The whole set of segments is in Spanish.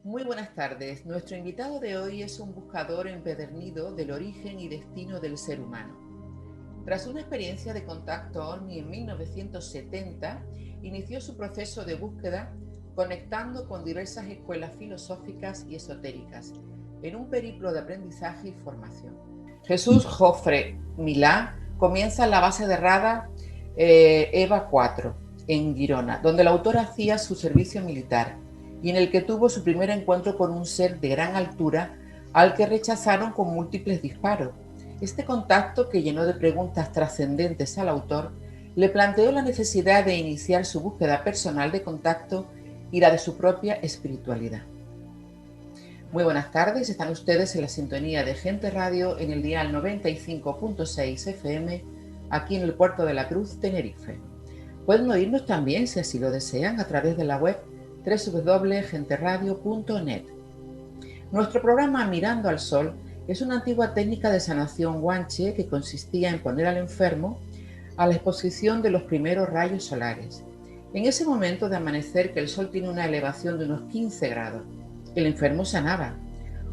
Muy buenas tardes. Nuestro invitado de hoy es un buscador empedernido del origen y destino del ser humano. Tras una experiencia de contacto OVNI en 1970, inició su proceso de búsqueda conectando con diversas escuelas filosóficas y esotéricas, en un periplo de aprendizaje y formación. Jesús Jofre Milá comienza en la base de radar EVA 4, en Girona, donde el autor hacía su servicio militar y en el que tuvo su primer encuentro con un ser de gran altura al que rechazaron con múltiples disparos. Este contacto, que llenó de preguntas trascendentes al autor, le planteó la necesidad de iniciar su búsqueda personal de contacto y la de su propia espiritualidad. Muy buenas tardes, están ustedes en la sintonía de Gente Radio en el dial 95.6 FM, aquí en el Puerto de la Cruz, Tenerife. Pueden oírnos también, si así lo desean, a través de la web www.genteradio.net. Nuestro programa Mirando al Sol es una antigua técnica de sanación guanche que consistía en poner al enfermo a la exposición de los primeros rayos solares. En ese momento de amanecer, que el sol tiene una elevación de unos 15 grados, el enfermo sanaba.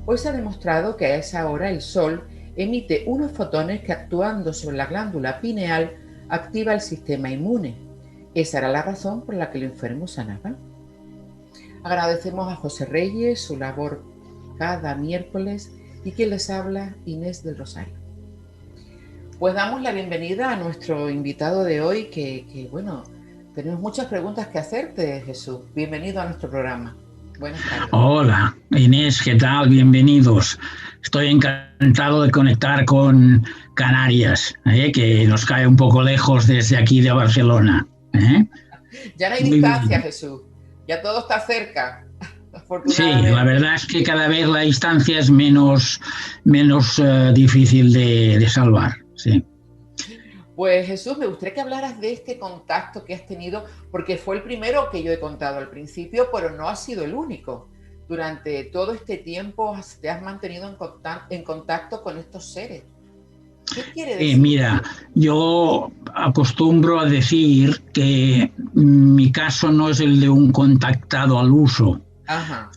Hoy se ha demostrado que a esa hora el sol emite unos fotones que, actuando sobre la glándula pineal, activa el sistema inmune. Esa era la razón por la que el enfermo sanaba. Agradecemos a José Reyes su labor cada miércoles y quien les habla, Inés del Rosario. Pues damos la bienvenida a nuestro invitado de hoy, que bueno, tenemos muchas preguntas que hacerte, Jesús. Bienvenido a nuestro programa. Buenas tardes. Hola, Inés, ¿qué tal? Bienvenidos. Estoy encantado de conectar con Canarias, que nos cae un poco lejos desde aquí de Barcelona. Ya no hay distancia, Jesús. Ya todo está cerca. Sí, la verdad es que cada vez la distancia es menos difícil de salvar. Sí. Pues Jesús, me gustaría que hablaras de este contacto que has tenido, porque fue el primero que yo he contado al principio, pero no ha sido el único. Durante todo este tiempo te has mantenido en contacto con estos seres. ¿Qué quiere decir? Mira, yo acostumbro a decir que mi caso no es el de un contactado al uso,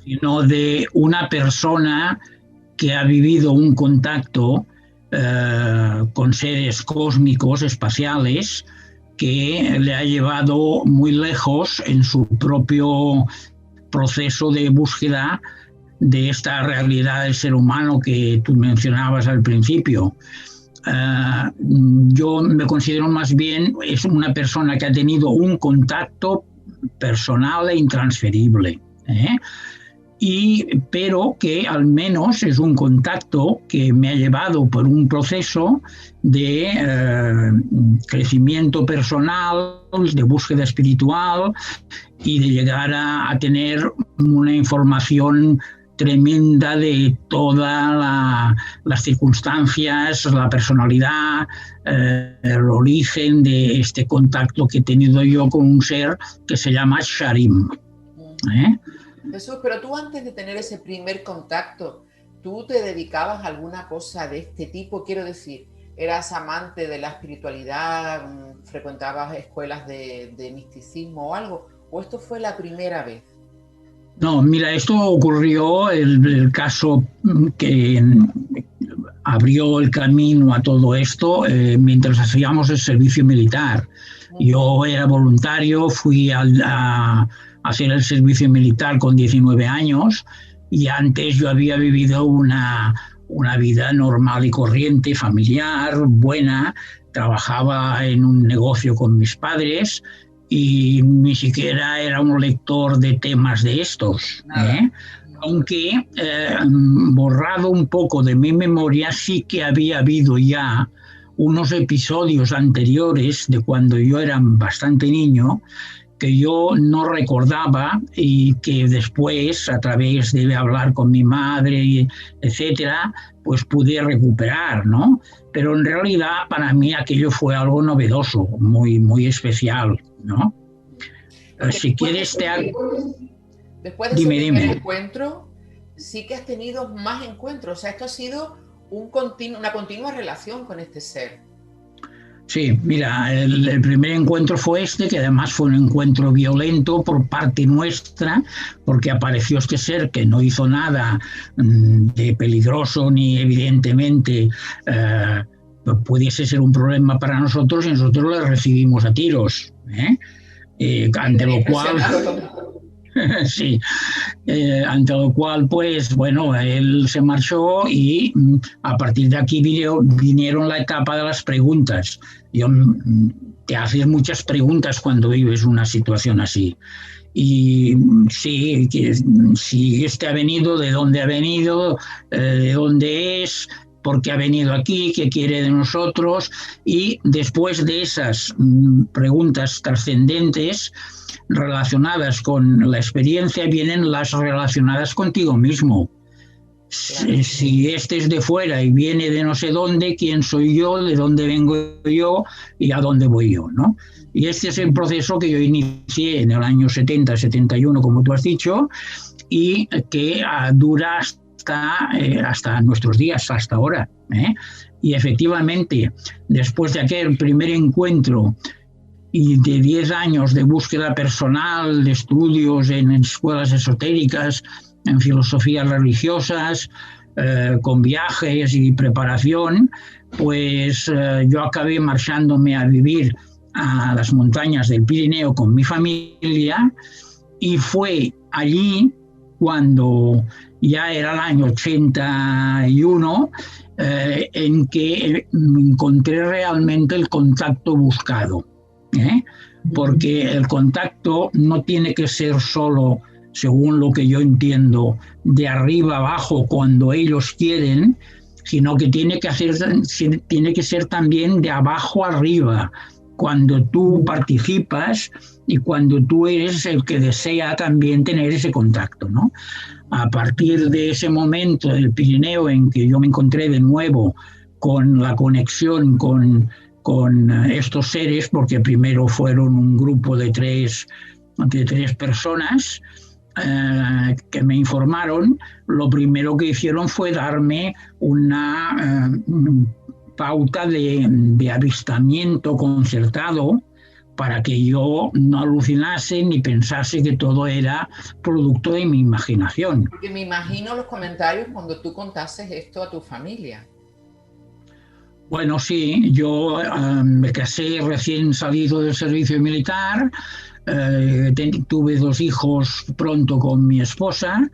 sino de una persona que ha vivido un contacto con seres cósmicos, espaciales, que le ha llevado muy lejos en su propio proceso de búsqueda de esta realidad del ser humano que tú mencionabas al principio. Yo me considero más bien es una persona que ha tenido un contacto personal e intransferible, pero que al menos es un contacto que me ha llevado por un proceso de crecimiento personal, de búsqueda espiritual y de llegar a tener una información tremenda de todas las circunstancias, la personalidad, el origen de este contacto que he tenido yo con un ser que se llama Sharim. Jesús, pero tú antes de tener ese primer contacto, ¿tú te dedicabas a alguna cosa de este tipo? Quiero decir, ¿eras amante de la espiritualidad? ¿Frecuentabas escuelas de misticismo o algo? ¿O esto fue la primera vez? No, mira, esto ocurrió, el caso que abrió el camino a todo esto mientras hacíamos el servicio militar. Yo era voluntario, fui a hacer el servicio militar con 19 años y antes yo había vivido una vida normal y corriente, familiar, buena. Trabajaba en un negocio con mis padres y ni siquiera era un lector de temas de estos. Aunque borrado un poco de mi memoria, sí que había habido ya unos episodios anteriores de cuando yo era bastante niño que yo no recordaba y que después, a través de hablar con mi madre, etcétera, pues pude recuperar, ¿no? Pero en realidad para mí aquello fue algo novedoso, muy, muy especial, ¿no? Si quieres después de ese primer encuentro, sí que has tenido más encuentros. O sea, esto ha sido una continua relación con este ser. Sí, mira, el primer encuentro fue este, que además fue un encuentro violento por parte nuestra, porque apareció este ser que no hizo nada de peligroso ni evidentemente pudiese ser un problema para nosotros, y nosotros le recibimos a tiros, ¿eh? Ante lo cual, sí, ante lo cual, pues bueno, él se marchó y a partir de aquí vinieron la etapa de las preguntas. Te haces muchas preguntas cuando vives una situación así. Y sí, si este ha venido, de dónde ha venido, de dónde es, por qué ha venido aquí, qué quiere de nosotros. Y después de esas preguntas trascendentes relacionadas con la experiencia, vienen las relacionadas contigo mismo. Claro. Si este es de fuera y viene de no sé dónde, quién soy yo, de dónde vengo yo y a dónde voy yo, ¿no? Y este es el proceso que yo inicié en el año 70, 71, como tú has dicho, y que dura hasta nuestros días, hasta ahora, ¿eh? Y efectivamente, después de aquel primer encuentro y de 10 años de búsqueda personal, de estudios en escuelas esotéricas, en filosofías religiosas, con viajes y preparación, pues yo acabé marchándome a vivir a las montañas del Pirineo con mi familia, y fue allí cuando ya era el año 81 en que encontré realmente el contacto buscado, porque el contacto no tiene que ser solo, según lo que yo entiendo, de arriba abajo cuando ellos quieren, sino que tiene que ser también de abajo arriba, cuando tú participas y cuando tú eres el que desea también tener ese contacto, ¿no? A partir de ese momento del Pirineo en que yo me encontré de nuevo con la conexión con estos seres, porque primero fueron un grupo de tres personas que me informaron, lo primero que hicieron fue darme una pauta de avistamiento concertado para que yo no alucinase ni pensase que todo era producto de mi imaginación. Porque me imagino los comentarios cuando tú contases esto a tu familia. Bueno, sí, yo me casé recién salido del servicio militar, tuve 2 hijos pronto con mi esposa,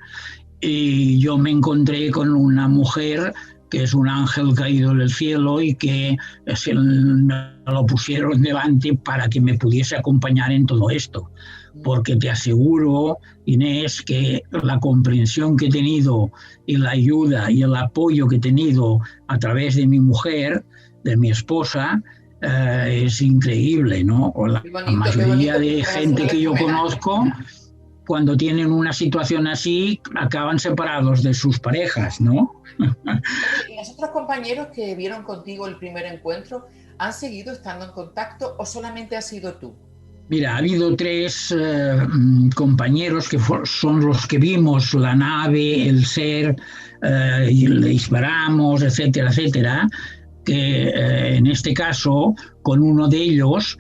y yo me encontré con una mujer que es un ángel caído del cielo y que me lo pusieron delante para que me pudiese acompañar en todo esto. Porque te aseguro, Inés, que la comprensión que he tenido y la ayuda y el apoyo que he tenido a través de mi mujer, de mi esposa, es increíble, ¿no? La mayoría de gente que yo conozco, cuando tienen una situación así, acaban separados de sus parejas, ¿no? ¿Y los otros compañeros que vieron contigo el primer encuentro han seguido estando en contacto o solamente has sido tú? Mira, ha habido 3 compañeros que son los que vimos la nave, el ser, y le disparamos, etcétera, etcétera, que en este caso, con uno de ellos,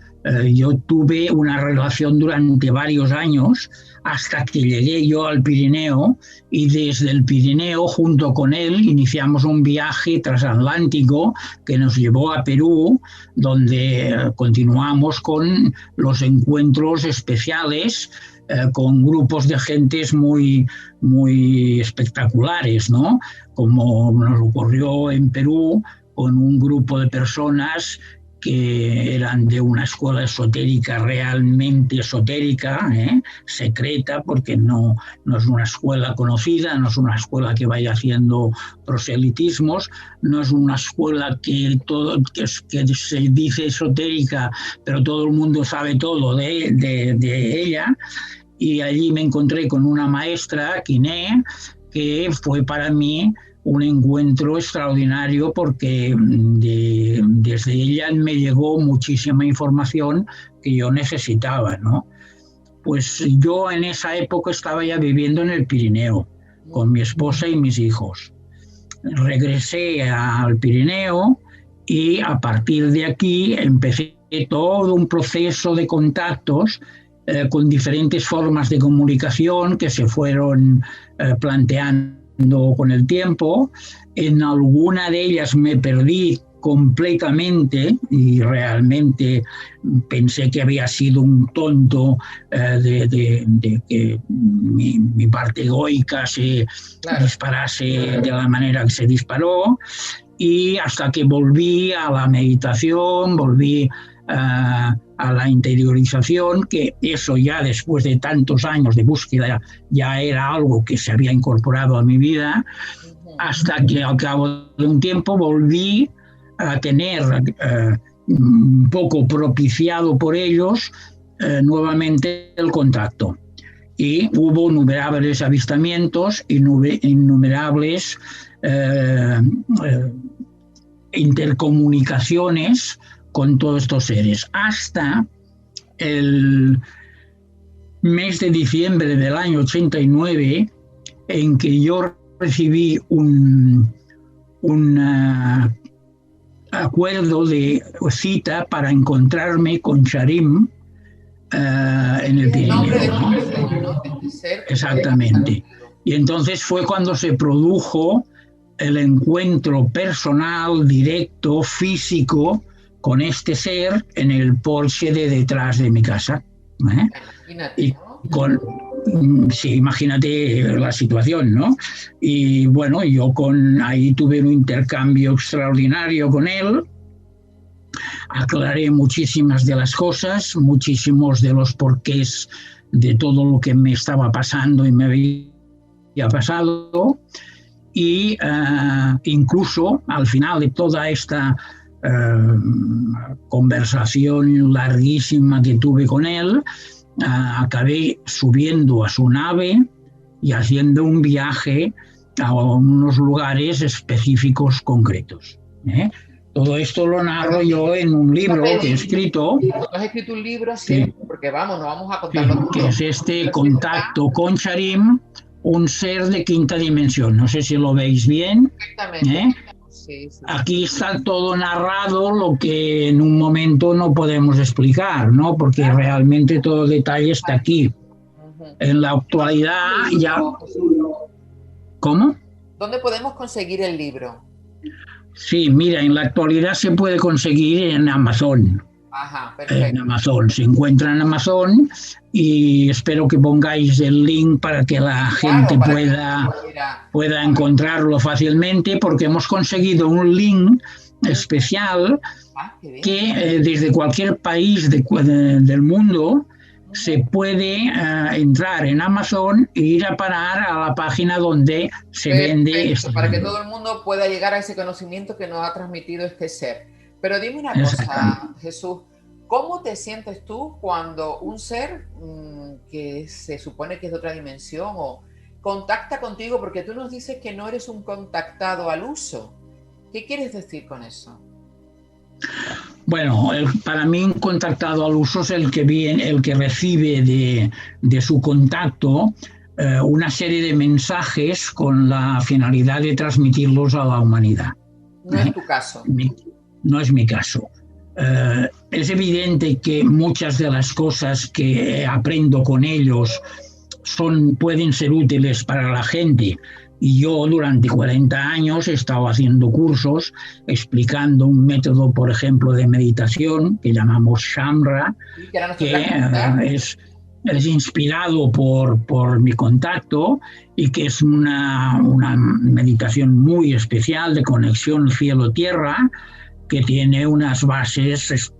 yo tuve una relación durante varios años hasta que llegué yo al Pirineo, y desde el Pirineo junto con él iniciamos un viaje transatlántico que nos llevó a Perú, donde continuamos con los encuentros especiales con grupos de gentes muy, muy espectaculares, ¿no? Como nos ocurrió en Perú con un grupo de personas que eran de una escuela esotérica, realmente esotérica, secreta, porque no es una escuela conocida, no es una escuela que vaya haciendo proselitismos, no es una escuela que se dice esotérica, pero todo el mundo sabe todo de ella. Y allí me encontré con una maestra, Quiné, que fue para mí un encuentro extraordinario, porque desde ella me llegó muchísima información que yo necesitaba, ¿no? Pues yo en esa época estaba ya viviendo en el Pirineo con mi esposa y mis hijos. Regresé al Pirineo y a partir de aquí empecé todo un proceso de contactos con diferentes formas de comunicación que se fueron planteando con el tiempo. En alguna de ellas me perdí completamente y realmente pensé que había sido un tonto de que mi parte egoica se disparase de la manera que se disparó, y hasta que volví a la meditación, volví a la interiorización, que eso ya después de tantos años de búsqueda ya era algo que se había incorporado a mi vida, hasta que al cabo de un tiempo volví a tener, un poco propiciado por ellos, nuevamente el contacto. Y hubo innumerables avistamientos, innumerables intercomunicaciones con todos estos seres, hasta el mes de diciembre del año 89, en que yo recibí un acuerdo de cita para encontrarme con Charim en el Pirineo. Exactamente. Y entonces fue cuando se produjo el encuentro personal, directo, físico, con este ser en el porche de detrás de mi casa. Y sí, imagínate la situación, ¿no? Y bueno, yo ahí tuve un intercambio extraordinario con él, aclaré muchísimas de las cosas, muchísimos de los porqués de todo lo que me estaba pasando y me había pasado, y incluso al final de toda esta conversación larguísima que tuve con él, acabé subiendo a su nave y haciendo un viaje a unos lugares específicos concretos. Todo esto lo narro yo en un libro que he escrito. ¿Has escrito un libro? Sí, porque vamos, no vamos a contarlo todo. Que es este Contacto con Charim, un ser de quinta dimensión. No sé si lo veis bien. Exactamente. Sí. Aquí está todo narrado, lo que en un momento no podemos explicar, ¿no? Porque realmente todo el detalle está aquí. En la actualidad ya... ¿Cómo? ¿Dónde podemos conseguir el libro? Sí, mira, en la actualidad se puede conseguir en Amazon. Ajá, perfecto. En Amazon, se encuentra en Amazon, y espero que pongáis el link para que la gente pueda encontrarlo fácilmente, porque hemos conseguido un link especial que desde cualquier país del mundo se puede entrar en Amazon e ir a parar a la página donde se vende este para libro. que todo el mundo pueda llegar a ese conocimiento que nos ha transmitido este ser. Pero dime una cosa, Jesús, ¿cómo te sientes tú cuando un ser que se supone que es de otra dimensión o contacta contigo? Porque tú nos dices que no eres un contactado al uso. ¿Qué quieres decir con eso? Bueno, para mí un contactado al uso es el que recibe de su contacto una serie de mensajes con la finalidad de transmitirlos a la humanidad. No es tu caso. No es mi caso. Es evidente que muchas de las cosas que aprendo con ellos pueden ser útiles para la gente. Y yo durante 40 años he estado haciendo cursos explicando un método, por ejemplo, de meditación que llamamos Shamra, que es inspirado por mi contacto, y que es una meditación muy especial de conexión cielo-tierra, que tiene unas bases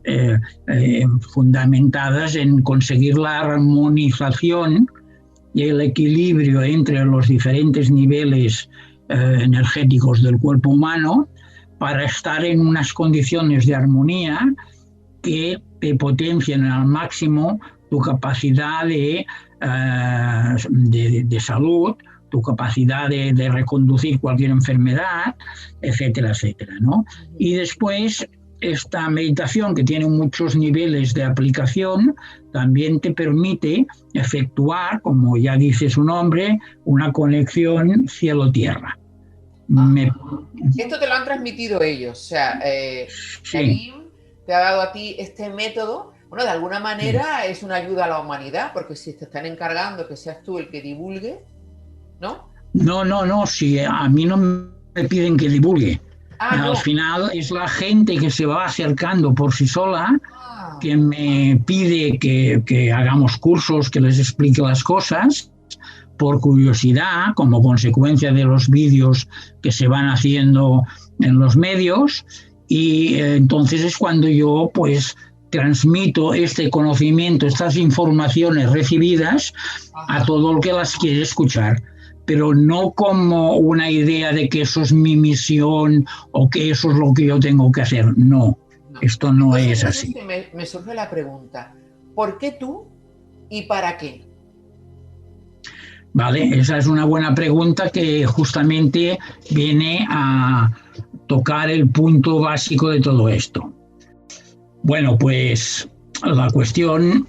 fundamentadas en conseguir la armonización y el equilibrio entre los diferentes niveles energéticos del cuerpo humano, para estar en unas condiciones de armonía que te potencien al máximo tu capacidad de salud, tu capacidad de reconducir cualquier enfermedad, etcétera, etcétera, ¿no? Y después, esta meditación, que tiene muchos niveles de aplicación, también te permite efectuar, como ya dice su nombre, una conexión cielo-tierra. Esto te lo han transmitido ellos, o sea, Sí. Karim te ha dado a ti este método. Bueno, de alguna manera es una ayuda a la humanidad, porque si te están encargando que seas tú el que divulgue, ¿no? No, si a mí no me piden que divulgue. Ah, Al no. final es la gente que se va acercando por sí sola Ah, que me pide que hagamos cursos, que les explique las cosas, por curiosidad, como consecuencia de los vídeos que se van haciendo en los medios, y entonces es cuando yo pues transmito este conocimiento, estas informaciones recibidas a todo el que las quiere escuchar, pero no como una idea de que eso es mi misión o que eso es lo que yo tengo que hacer. No, esto no es así. Me surge la pregunta, ¿por qué tú y para qué? Vale, esa es una buena pregunta que justamente viene a tocar el punto básico de todo esto. Bueno, pues la cuestión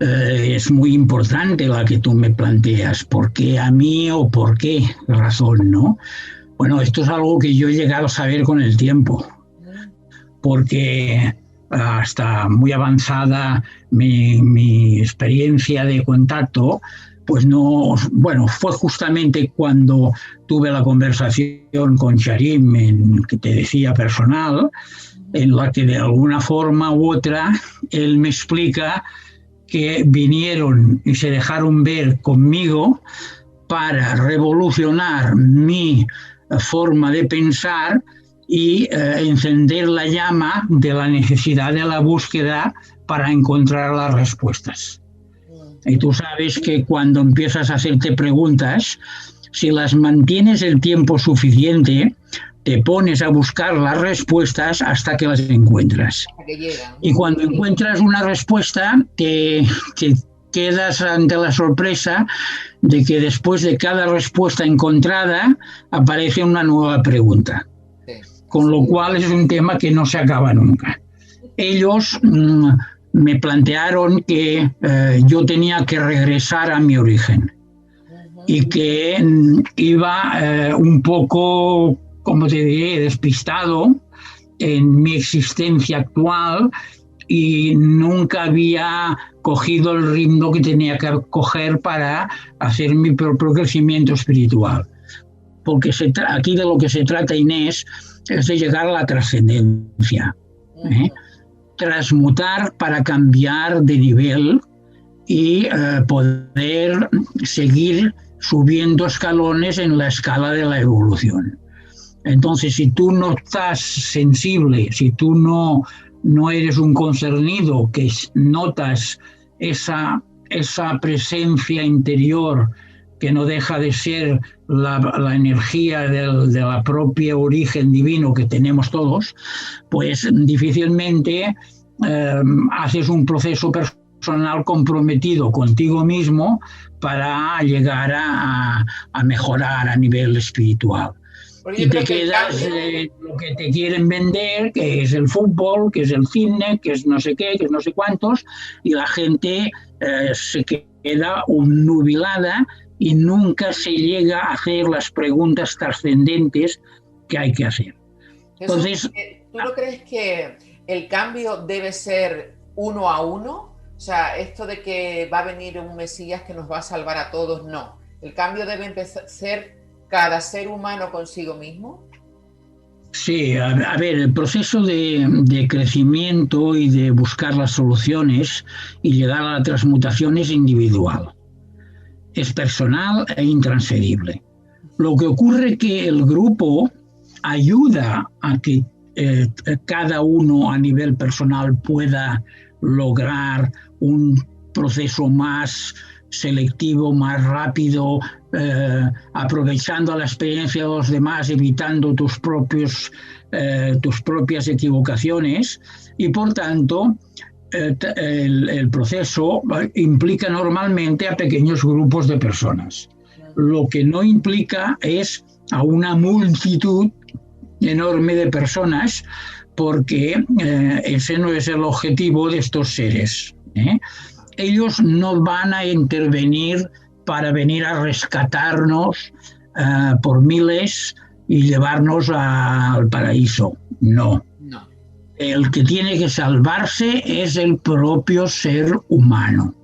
es muy importante la que tú me planteas. ¿Por qué a mí o por qué razón, no? Bueno, esto es algo que yo he llegado a saber con el tiempo, porque hasta muy avanzada mi experiencia de contacto, pues no, bueno, fue justamente cuando tuve la conversación con Karim, que te decía personal, en la que de alguna forma u otra él me explica que vinieron y se dejaron ver conmigo para revolucionar mi forma de pensar y encender la llama de la necesidad de la búsqueda para encontrar las respuestas. Y tú sabes que cuando empiezas a hacerte preguntas, si las mantienes el tiempo suficiente, te pones a buscar las respuestas hasta que las encuentras. Y cuando encuentras una respuesta, te quedas ante la sorpresa de que después de cada respuesta encontrada aparece una nueva pregunta. Con lo cual es un tema que no se acaba nunca. Ellos me plantearon que yo tenía que regresar a mi origen y que iba un poco, como te diré, despistado en mi existencia actual y nunca había cogido el ritmo que tenía que coger para hacer mi propio crecimiento espiritual. Porque aquí de lo que se trata, Inés, es de llegar a la trascendencia. Transmutar para cambiar de nivel y poder seguir subiendo escalones en la escala de la evolución. Entonces, si tú no estás sensible, si tú no eres un concernido que notas esa presencia interior que no deja de ser la energía de la propia origen divino que tenemos todos, pues difícilmente haces un proceso personal comprometido contigo mismo para llegar a mejorar a nivel espiritual. Y te quedas lo que te quieren vender, que es el fútbol, que es el cine, que es no sé qué, que es no sé cuántos, y la gente se queda nubilada y nunca se llega a hacer las preguntas trascendentes que hay que hacer. Entonces, ¿tú no crees que el cambio debe ser uno a uno? O sea, esto de que va a venir un Mesías que nos va a salvar a todos, no. El cambio debe empezar a ser cada ser humano consigo mismo. Sí, a ver, el proceso de crecimiento y de buscar las soluciones y llegar a la transmutación es individual, es personal e intransferible. Lo que ocurre es que el grupo ayuda a que cada uno a nivel personal pueda lograr un proceso más selectivo, más rápido, aprovechando la experiencia de los demás, evitando tus propias equivocaciones, y por tanto el proceso implica normalmente a pequeños grupos de personas. Lo que no implica es a una multitud enorme de personas, porque ese no es el objetivo de estos seres. Ellos no van a intervenir para venir a rescatarnos por miles y llevarnos al paraíso. No. No. El que tiene que salvarse es el propio ser humano.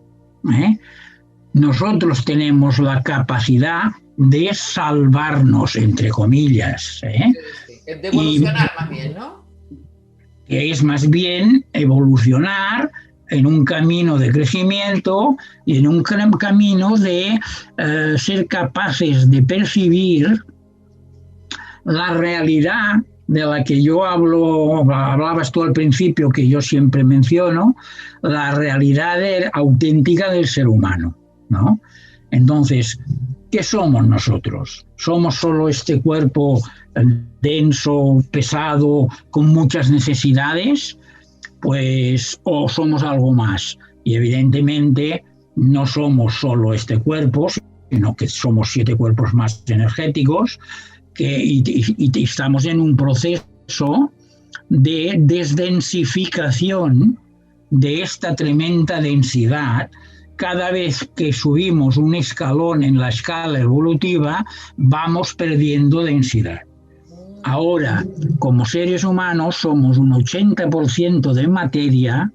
Nosotros tenemos la capacidad de salvarnos, entre comillas. De evolucionar más bien, ¿no? Que es más bien evolucionar en un camino de crecimiento y en un camino de ser capaces de percibir la realidad de la que yo hablabas tú al principio, que yo siempre menciono, la realidad auténtica del ser humano, ¿no? Entonces, ¿qué somos nosotros? ¿Somos solo este cuerpo denso, pesado, con muchas necesidades? Pues, o somos algo más. Y evidentemente no somos solo este cuerpo, sino que somos 7 cuerpos más energéticos, y estamos en un proceso de desdensificación de esta tremenda densidad. Cada vez que subimos un escalón en la escala evolutiva, vamos perdiendo densidad. Ahora, como seres humanos, somos un 80% de materia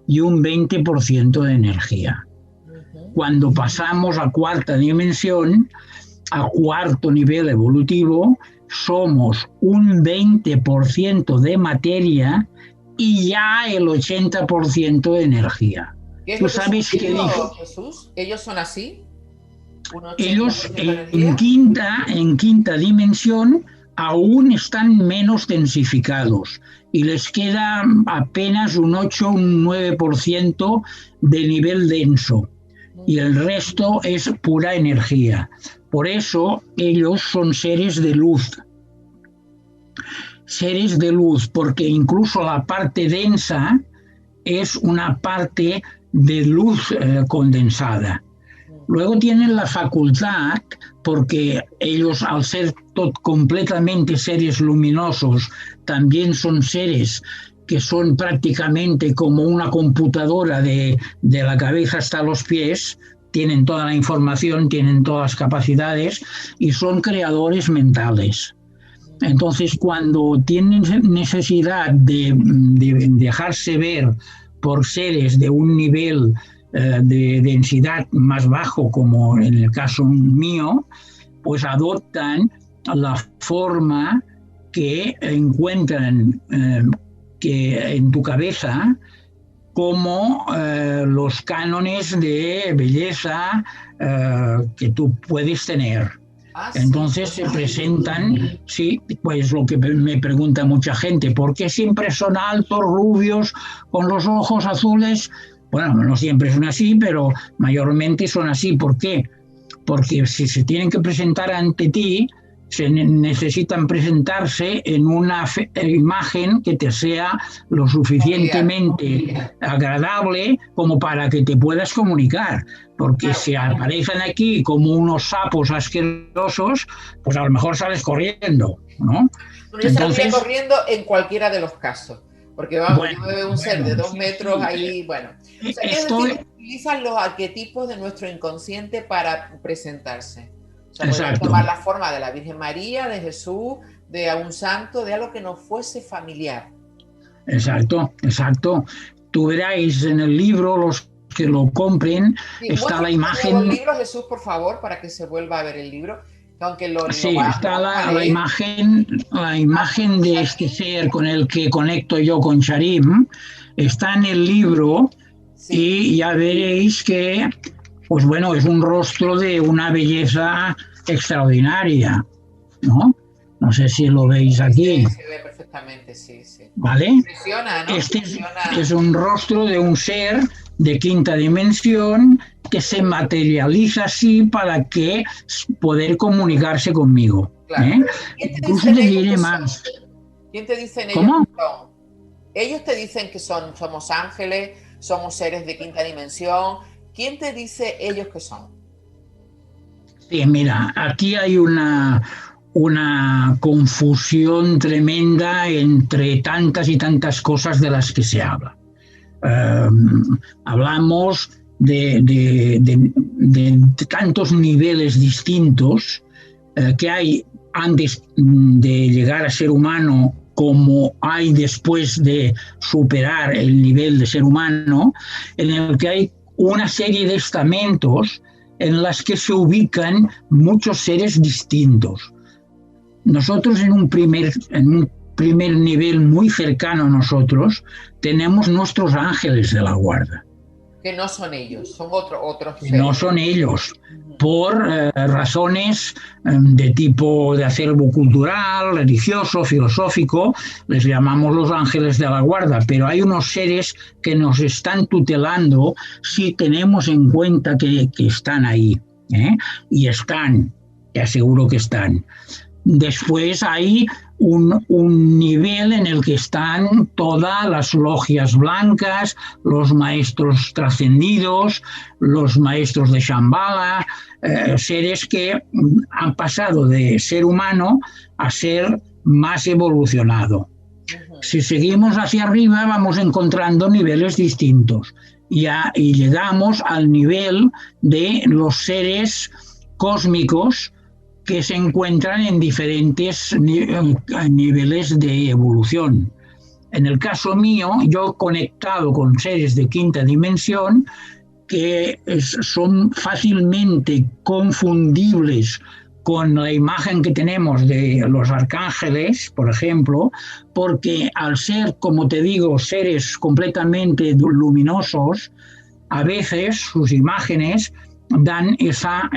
y un 20% de energía. Cuando pasamos a cuarta dimensión, a cuarto nivel evolutivo, somos un 20% de materia y ya el 80% de energía. ¿Tú sabes qué dijo Jesús? ¿Ellos son así? Ellos en quinta dimensión aún están menos densificados y les queda apenas un 8 o un 9% de nivel denso y el resto es pura energía. Por eso ellos son seres de luz. Seres de luz, porque incluso la parte densa es una parte de luz condensada. Luego tienen la facultad, porque ellos al ser completamente seres luminosos, también son seres que son prácticamente como una computadora de la cabeza hasta los pies, tienen toda la información, tienen todas las capacidades y son creadores mentales. Entonces, cuando tienen necesidad de dejarse ver por seres de un nivel de densidad más bajo, como en el caso mío, pues adoptan la forma que encuentran que en tu cabeza como los cánones de belleza que tú puedes tener. Entonces se presentan, sí, pues lo que me pregunta mucha gente, ¿por qué siempre son altos, rubios, con los ojos azules? Bueno, no siempre son así, pero mayormente son así. ¿Por qué? Porque si se tienen que presentar ante ti, se necesitan presentarse en una imagen que te sea lo suficientemente agradable como para que te puedas comunicar, porque si aparecen aquí como unos sapos asquerosos, pues a lo mejor sales corriendo, ¿no? Yo saldría corriendo en cualquiera de los casos, porque vamos, bueno, yo veo un ser de 2 metros ahí, bueno. O sea, utilizan los arquetipos de nuestro inconsciente para presentarse. O sea, podemos tomar la forma de la Virgen María, de Jesús, de un santo, de algo que nos fuese familiar. Exacto, exacto. Tú veréis en el libro, los que lo compren, sí, está la imagen... el libro, Jesús, por favor, para que se vuelva a ver el libro. Aunque sí, está la imagen de este ser con el que conecto yo con Charim, está en el libro, sí. Y ya veréis que, pues bueno, es un rostro de una belleza extraordinaria, ¿no? No sé si lo veis aquí. Sí, se ve perfectamente, sí, sí. ¿Vale? Impresiona, ¿no? Este es un rostro de un ser de quinta dimensión que se materializa así para que poder comunicarse conmigo. Claro. Incluso te diré más. ¿Quién te dicen ellos? ¿Cómo? Que son? Ellos te dicen que somos ángeles, somos seres de quinta dimensión. ¿Quién te dice ellos que son? Sí, mira, aquí hay una confusión tremenda entre tantas y tantas cosas de las que se habla. Hablamos de tantos niveles distintos que hay antes de llegar a ser humano como hay después de superar el nivel de ser humano, en el que hay una serie de estamentos en las que se ubican muchos seres distintos. Nosotros en un primer nivel muy cercano a nosotros tenemos nuestros ángeles de la guarda. Que no son ellos, son otros seres. No son ellos, por razones de tipo de acervo cultural, religioso, filosófico, les llamamos los ángeles de la guarda, pero hay unos seres que nos están tutelando si tenemos en cuenta que están ahí, y están, te aseguro que están. Después hay un nivel en el que están todas las logias blancas, los maestros trascendidos, los maestros de Shambhala, seres que han pasado de ser humano a ser más evolucionado. Si seguimos hacia arriba vamos encontrando niveles distintos y llegamos al nivel de los seres cósmicos que se encuentran en diferentes niveles de evolución. En el caso mío, yo he conectado con seres de quinta dimensión que son fácilmente confundibles con la imagen que tenemos de los arcángeles, por ejemplo, porque al ser, como te digo, seres completamente luminosos, a veces sus imágenes dan esa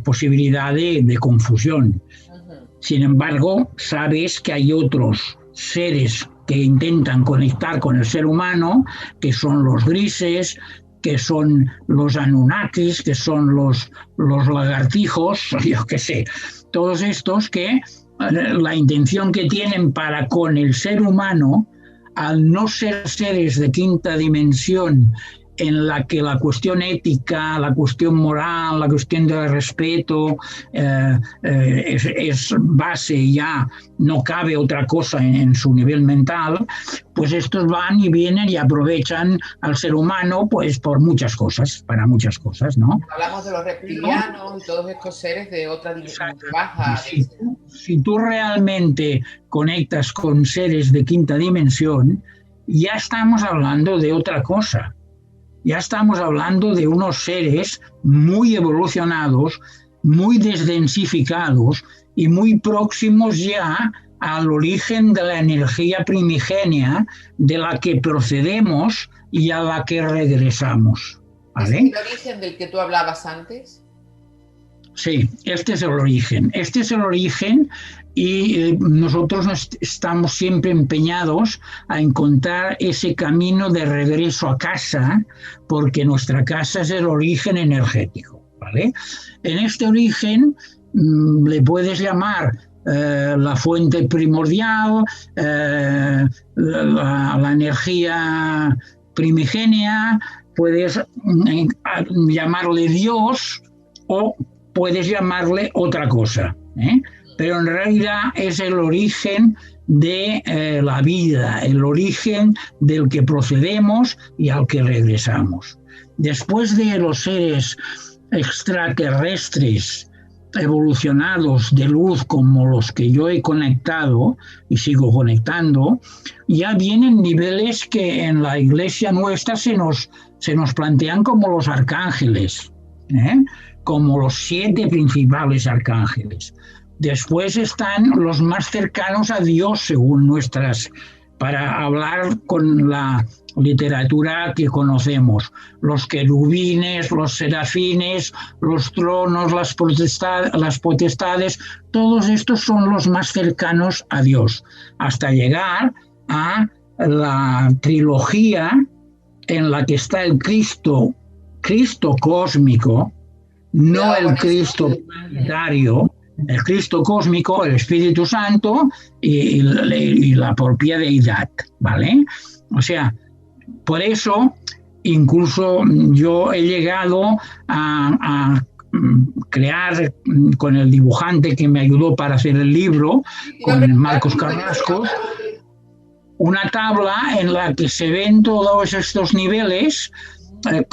posibilidad de confusión. Sin embargo, sabes que hay otros seres que intentan conectar con el ser humano, que son los grises, que son los Anunnakis, que son los lagartijos, yo qué sé, todos estos que la intención que tienen para con el ser humano, al no ser seres de quinta dimensión, en la que la cuestión ética, la cuestión moral, la cuestión del respeto es base, ya no cabe otra cosa en su nivel mental, pues estos van y vienen y aprovechan al ser humano pues por muchas cosas, para muchas cosas, ¿no? Hablamos de los reptilianos y todos estos seres de otra dimensión baja. Si tú realmente conectas con seres de quinta dimensión, ya estamos hablando de otra cosa. Ya estamos hablando de unos seres muy evolucionados, muy desdensificados y muy próximos ya al origen de la energía primigenia de la que procedemos y a la que regresamos. ¿Vale? ¿Es el origen del que tú hablabas antes? Sí, este es el origen. Este es el origen y nosotros estamos siempre empeñados a encontrar ese camino de regreso a casa, porque nuestra casa es el origen energético, ¿vale? En este origen le puedes llamar la fuente primordial, la energía primigenia, puedes llamarle Dios o puedes llamarle otra cosa, pero en realidad es el origen de la vida, el origen del que procedemos y al que regresamos. Después de los seres extraterrestres evolucionados de luz como los que yo he conectado y sigo conectando, ya vienen niveles que en la iglesia nuestra se nos plantean como los arcángeles, como los 7 principales arcángeles. Después están los más cercanos a Dios, según para hablar con la literatura que conocemos, los querubines, los serafines, los tronos, las potestades, todos estos son los más cercanos a Dios, hasta llegar a la trilogía en la que está el Cristo cósmico, no el Cristo planetario, el Cristo cósmico, el Espíritu Santo y la propia deidad, ¿vale? O sea, por eso incluso yo he llegado a crear con el dibujante que me ayudó para hacer el libro, con Marcos Carrasco, una tabla en la que se ven todos estos niveles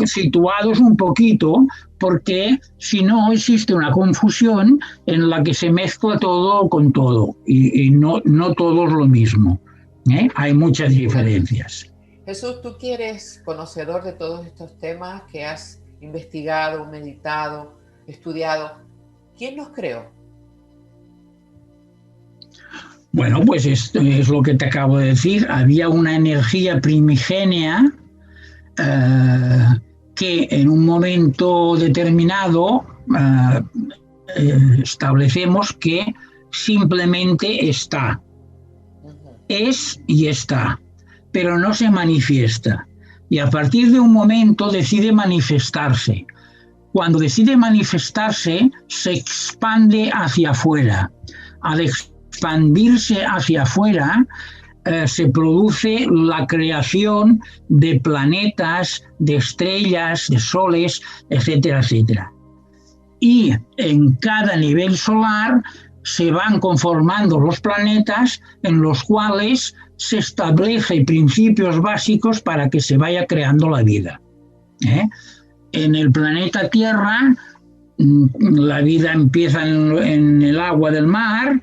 situados un poquito, porque si no existe una confusión en la que se mezcla todo con todo y no todo es lo mismo. Hay muchas diferencias. Jesús, tú que eres conocedor de todos estos temas, que has investigado, meditado, estudiado, ¿quién nos creó? Bueno, pues esto es lo que te acabo de decir. Había una energía primigenia que en un momento determinado establecemos que simplemente está. Es y está, pero no se manifiesta. Y a partir de un momento decide manifestarse. Cuando decide manifestarse, se expande hacia afuera. Al expandirse hacia afuera, se produce la creación de planetas, de estrellas, de soles, etcétera, etcétera. Y en cada nivel solar se van conformando los planetas en los cuales se establecen principios básicos para que se vaya creando la vida. En el planeta Tierra, la vida empieza en el agua del mar.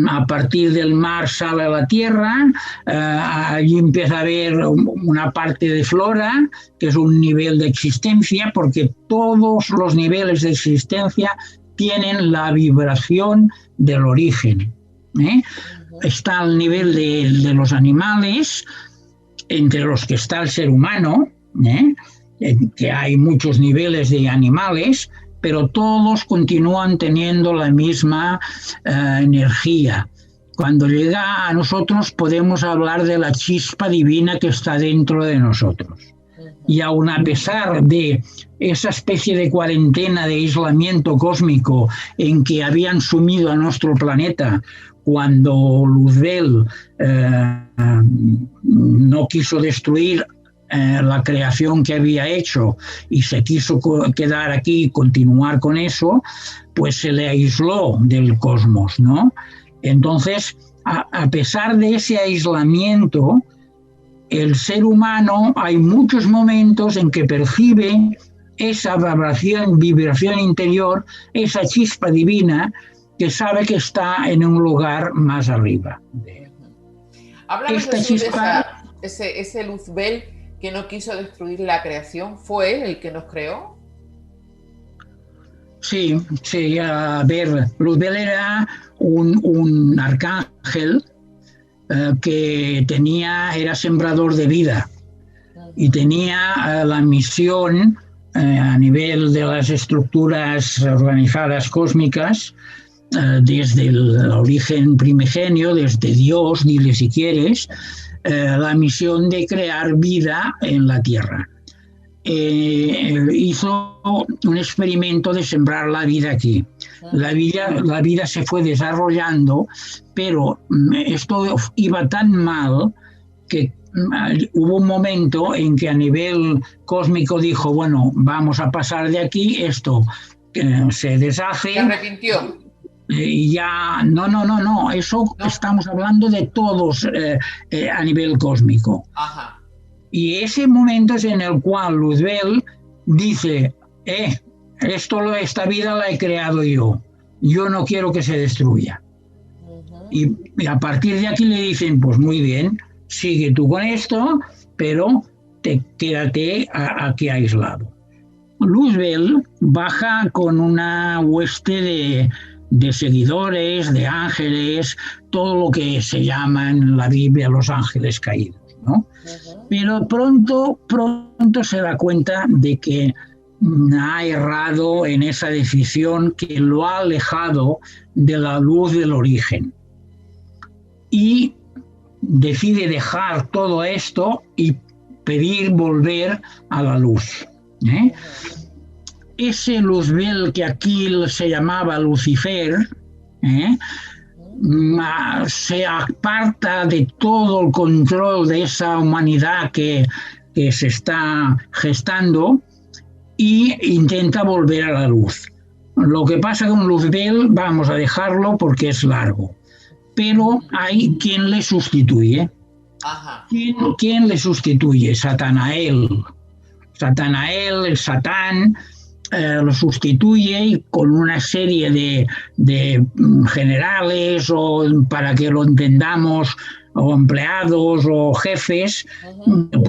A partir del mar sale a la tierra, allí empieza a haber una parte de flora, que es un nivel de existencia, porque todos los niveles de existencia tienen la vibración del origen. Está al nivel de los animales, entre los que está el ser humano, que hay muchos niveles de animales, pero todos continúan teniendo la misma energía. Cuando llega a nosotros podemos hablar de la chispa divina que está dentro de nosotros. Y aun a pesar de esa especie de cuarentena, de aislamiento cósmico en que habían sumido a nuestro planeta cuando Luzbel no quiso destruir la creación que había hecho y se quiso quedar aquí y continuar con eso, pues se le aisló del cosmos, ¿no? Entonces, a pesar de ese aislamiento, el ser humano hay muchos momentos en que percibe esa vibración interior, esa chispa divina que sabe que está en un lugar más arriba. Háblame, Jesús, de ese Luzbel que no quiso destruir la creación. ¿Fue él el que nos creó? Sí, a ver, Luzbel era un arcángel que era sembrador de vida y tenía la misión a nivel de las estructuras organizadas cósmicas, desde el origen primigenio, desde Dios, dile si quieres, la misión de crear vida en la Tierra. Hizo un experimento de sembrar la vida aquí. La vida se fue desarrollando, pero esto iba tan mal que hubo un momento en que a nivel cósmico dijo, bueno, vamos a pasar de aquí, esto se deshace. ¿Se arrepintió? Ya, no, eso ¿no? Estamos hablando de todos a nivel cósmico. Ajá. Y ese momento es en el cual Luzbel dice, esta vida la he creado yo no quiero que se destruya. Y a partir de aquí le dicen, pues muy bien, sigue tú con esto, pero quédate aquí aislado. Luzbel baja con una hueste de seguidores, de ángeles, todo lo que se llama en la Biblia los ángeles caídos, ¿no? Pero pronto se da cuenta de que ha errado en esa decisión que lo ha alejado de la luz del origen. Y decide dejar todo esto y pedir volver a la luz. Ese Luzbel que aquí se llamaba Lucifer, se aparta de todo el control de esa humanidad que se está gestando y intenta volver a la luz. Lo que pasa con Luzbel, vamos a dejarlo porque es largo, pero hay quien le sustituye. Ajá. ¿Quién le sustituye? Satanael. Satanael, el Satán, lo sustituye y con una serie de generales, o para que lo entendamos, o empleados o jefes,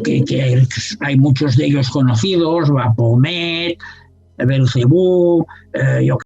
que hay muchos de ellos conocidos, Baphomet, Belcebú, yo